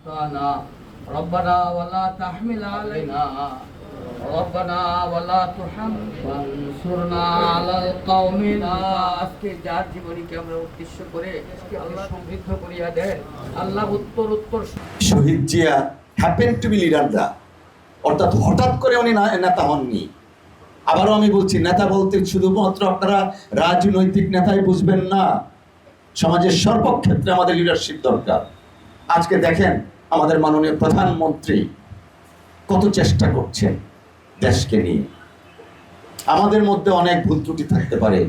أخطأنا ربنا ولا تحمل علينا ربنا ولا تحمل وانصرنا على القوم আজকে যার জীবনীকে আমরা উদ্দেশ্য করে আল্লাহ সমৃদ্ধ করিয়া দেন আল্লাহ উত্তর শহীদ Zia happen to be leader দা, অর্থাৎ হঠাৎ করে উনি নেতা হননি। আবারও আমি বলছি, নেতা বলতে শুধুমাত্র আপনারা রাজনৈতিক নেতাই বুঝবেন না, সমাজের সর্বক্ষেত্রে আমাদের লিডারশিপ দরকার। আজকে দেখেন আমাদের মাননীয় প্রধানমন্ত্রী কত চেষ্টা করছেন দেশকে নিয়ে। আমাদের মধ্যে অনেক ভুল ত্রুটি থাকতে পারে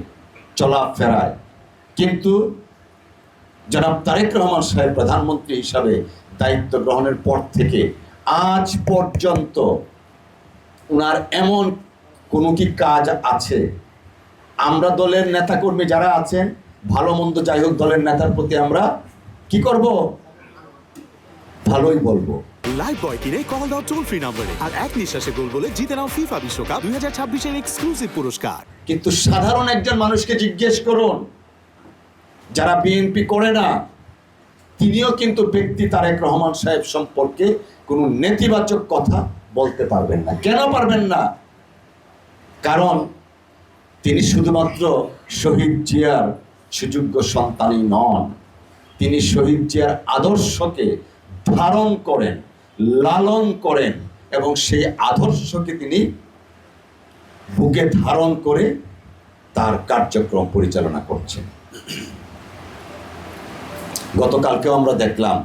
চলাফেরায়, কিন্তু জনাব তারেক রহমান সাহেব প্রধানমন্ত্রী হিসাবে দায়িত্ব গ্রহণের পর থেকে আজ পর্যন্ত উনার এমন কোনো কি কাজ আছে? আমরা দলের নেতাকর্মী যারা আছেন, ভালো মন্দ যাই হোক, দলের নেতার প্রতি আমরা কি করব? ভালোই বলবো। লাইভ বয় কিনে কল দাও টোল ফ্রি নম্বরে, আর এক নিঃশ্বাসে গোল বলে জিতে নাও ফিফা বিশ্বকাপ 2026 এর এক্সক্লুসিভ পুরস্কার। কিন্তু সাধারণ একজন মানুষকে জিজ্ঞেস করুন, যারা বিএনপি করে না, তিনিও কিন্তু ব্যক্তি তারেক রহমান সাহেব সম্পর্কে কোনো নেতিবাচক কথা বলতে পারবেন না। কেন পারবেন না? কারণ তিনি শুধুমাত্র শহীদ জিয়ার সুযোগ্য সন্তানই নন, তিনি শহীদ জিয়ার আদর্শকে ধারণ করেন, লালন করেন, এবং সেই আদর্শকে তিনি বুকে ধারণ করে তার কার্যক্রম পরিচালনা করছেন। গতকালকেও আমরা দেখলাম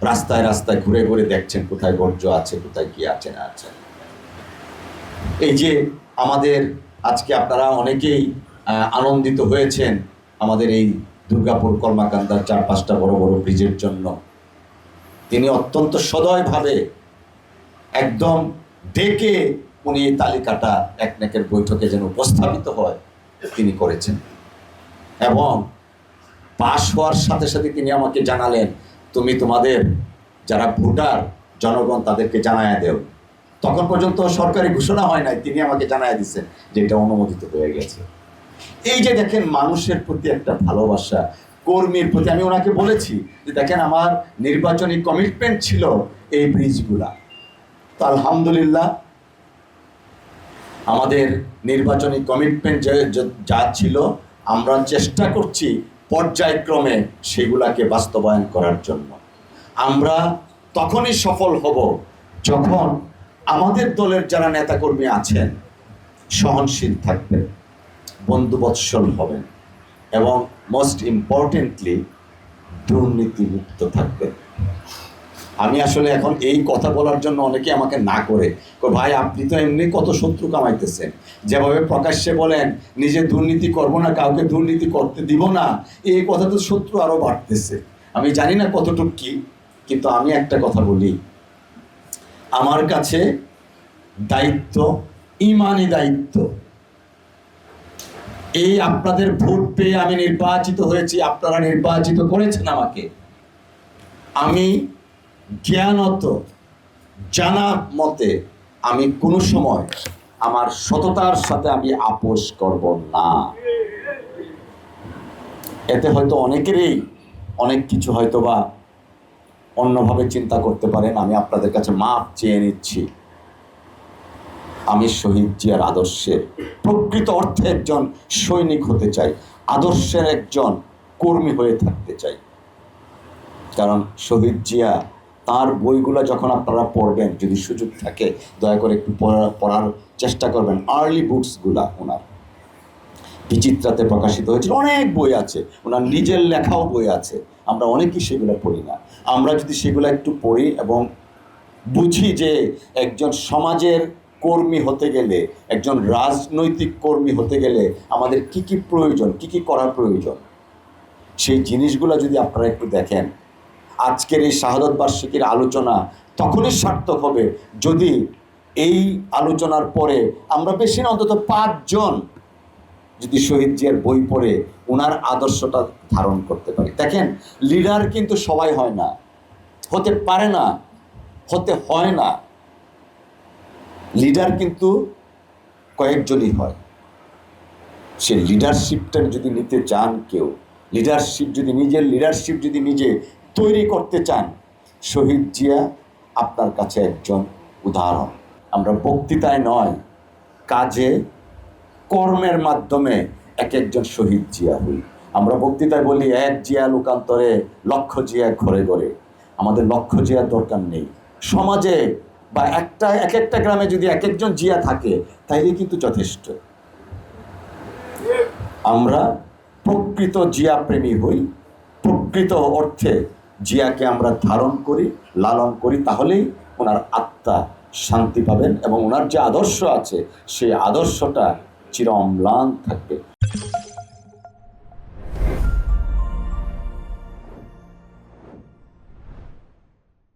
রাস্তায় রাস্তায় ঘুরে ঘুরে দেখছেন কোথায় বর্জ্য আছে, কোথায় কি আছে না আছে। এই যে আমাদের আজকে আপনারা অনেকেই আনন্দিত হয়েছেন আমাদের এই দুর্গাপুর কলমাকান্দার 4-5টা বড় বড় ব্রিজের জন্য। তিনি অত্যন্ত সদয়ভাবে একদম ডেকে উনি এই তালিকাটা একনেকের বৈঠকে যেন উপস্থাপিত হয় তিনি করেছেন, এবং পাশ হওয়ার সাথে সাথে তিনি আমাকে জানালেন, তুমি তোমাদের যারা ভোটার জনগণ তাদেরকে জানায়া দেও। তখন পর্যন্ত সরকারি ঘোষণা হয় নাই, তিনি আমাকে জানায়া দিচ্ছেন যে এটা অনুমোদিত হয়ে গেছে। এই যে দেখেন মানুষের প্রতি একটা ভালোবাসা, কর্মীর প্রতি। আমি ওনাকে বলেছি যে দেখেন আমার নির্বাচনী কমিটমেন্ট ছিল এই ব্রিজগুলা, তো আলহামদুলিল্লাহ আমাদের নির্বাচনী কমিটমেন্ট যা ছিল আমরা চেষ্টা করছি পর্যায়ক্রমে সেগুলাকে বাস্তবায়ন করার জন্য। আমরা তখনই সফল হব যখন আমাদের দলের যারা নেতাকর্মী আছেন সহনশীল থাকবেন, বন্ধুবৎসল হবেন, এবং মোস্ট ইম্পর্টেন্টলি দুর্নীতিমুক্ত থাকবেন। আমি আসলে এখন এই কথা বলার জন্য অনেকে আমাকে না করে ভাই আপনি তো এমনি কত শত্রু কামাইতেছেন, যেভাবে প্রকাশ্যে বলেন নিজে দুর্নীতি করব না, কাউকে দুর্নীতি করতে দিব না, এই কথা তো শত্রু আরো বাড়তেছে। আমি জানি না কতটুকু কি, কিন্তু আমি একটা কথা বলি, আমার কাছে দায়িত্ব ইমানি দায়িত্ব। এই আপনাদের ভোট পেয়ে আমি নির্বাচিত হয়েছি, আপনারা নির্বাচিত করেছেন আমাকে। আমি জ্ঞানত জানা মতে আমি কোনো সময় আমার সততার সাথে আমি আপোষ করব না। এতে হয়তো অনেকেরই অনেক কিছু হয়তো বা অন্যভাবে চিন্তা করতে পারেন, আমি আপনাদের কাছে মাপ চেয়ে নিচ্ছি। আমি শহীদ জিয়ার আদর্শের প্রকৃত অর্থে একজন সৈনিক হতে চাই, আদর্শের একজন কর্মী হয়ে থাকতে চাই। কারণ শহীদ জিয়া তার বইগুলো যখন আপনারা পড়বেন, যদি সুযোগ থাকে দয়া করে একটু পড়ার চেষ্টা করবেন। আর্লি বুকসগুলা ওনার বিচিত্রাতে প্রকাশিত হয়েছিল, অনেক বই আছে, ওনার নিজের লেখাও বই আছে, আমরা অনেকেই সেগুলো পড়ি না। আমরা যদি সেগুলো একটু পড়ি এবং বুঝি যে একজন সমাজের কর্মী হতে গেলে, একজন রাজনৈতিক কর্মী হতে গেলে আমাদের কি কি প্রয়োজন, কি কি করা প্রয়োজন, সেই জিনিসগুলো যদি আপনারা একটু দেখেন, আজকের এই শাহাদত বার্ষিকীর আলোচনা তখনই সার্থক হবে যদি এই আলোচনার পরে আমরা বেশি না অন্তত 5 জন যদি শহীদ জিয়ার বই পড়ে ওনার আদর্শটা ধারণ করতে পারি। দেখেন লিডার কিন্তু সবাই হয় না, হতে পারে না, হতে হয় না। লিডার কিন্তু কয়েকজনই হয়। সে লিডারশিপটা যদি নিতে চান কেউ, লিডারশিপ যদি নিজের লিডারশিপ যদি নিজে তৈরি করতে চান, শহীদ জিয়া আপনার কাছে একজন উদাহরণ। আমরা বক্তৃতায় নয়, কাজে কর্মের মাধ্যমে এক একজন শহীদ জিয়া হই। আমরা বক্তৃতায় বলি এক জিয়া লোকান্তরে লক্ষ জিয়া ঘরে ঘরে। আমাদের লক্ষ জিয়ার দরকার নেই। সমাজে বা এক একটা গ্রামে যদি এক একজন জিয়া থাকে তাইলেই কিন্তু যথেষ্ট। আমরা প্রকৃত জিয়া প্রেমী হই, প্রকৃত অর্থে জিয়াকে আমরা ধারণ করি, লালন করি, তাহলেই ওনার আত্মা শান্তি পাবেন এবং ওনার যে আদর্শ আছে সেই আদর্শটা চির অম্লান থাকবে।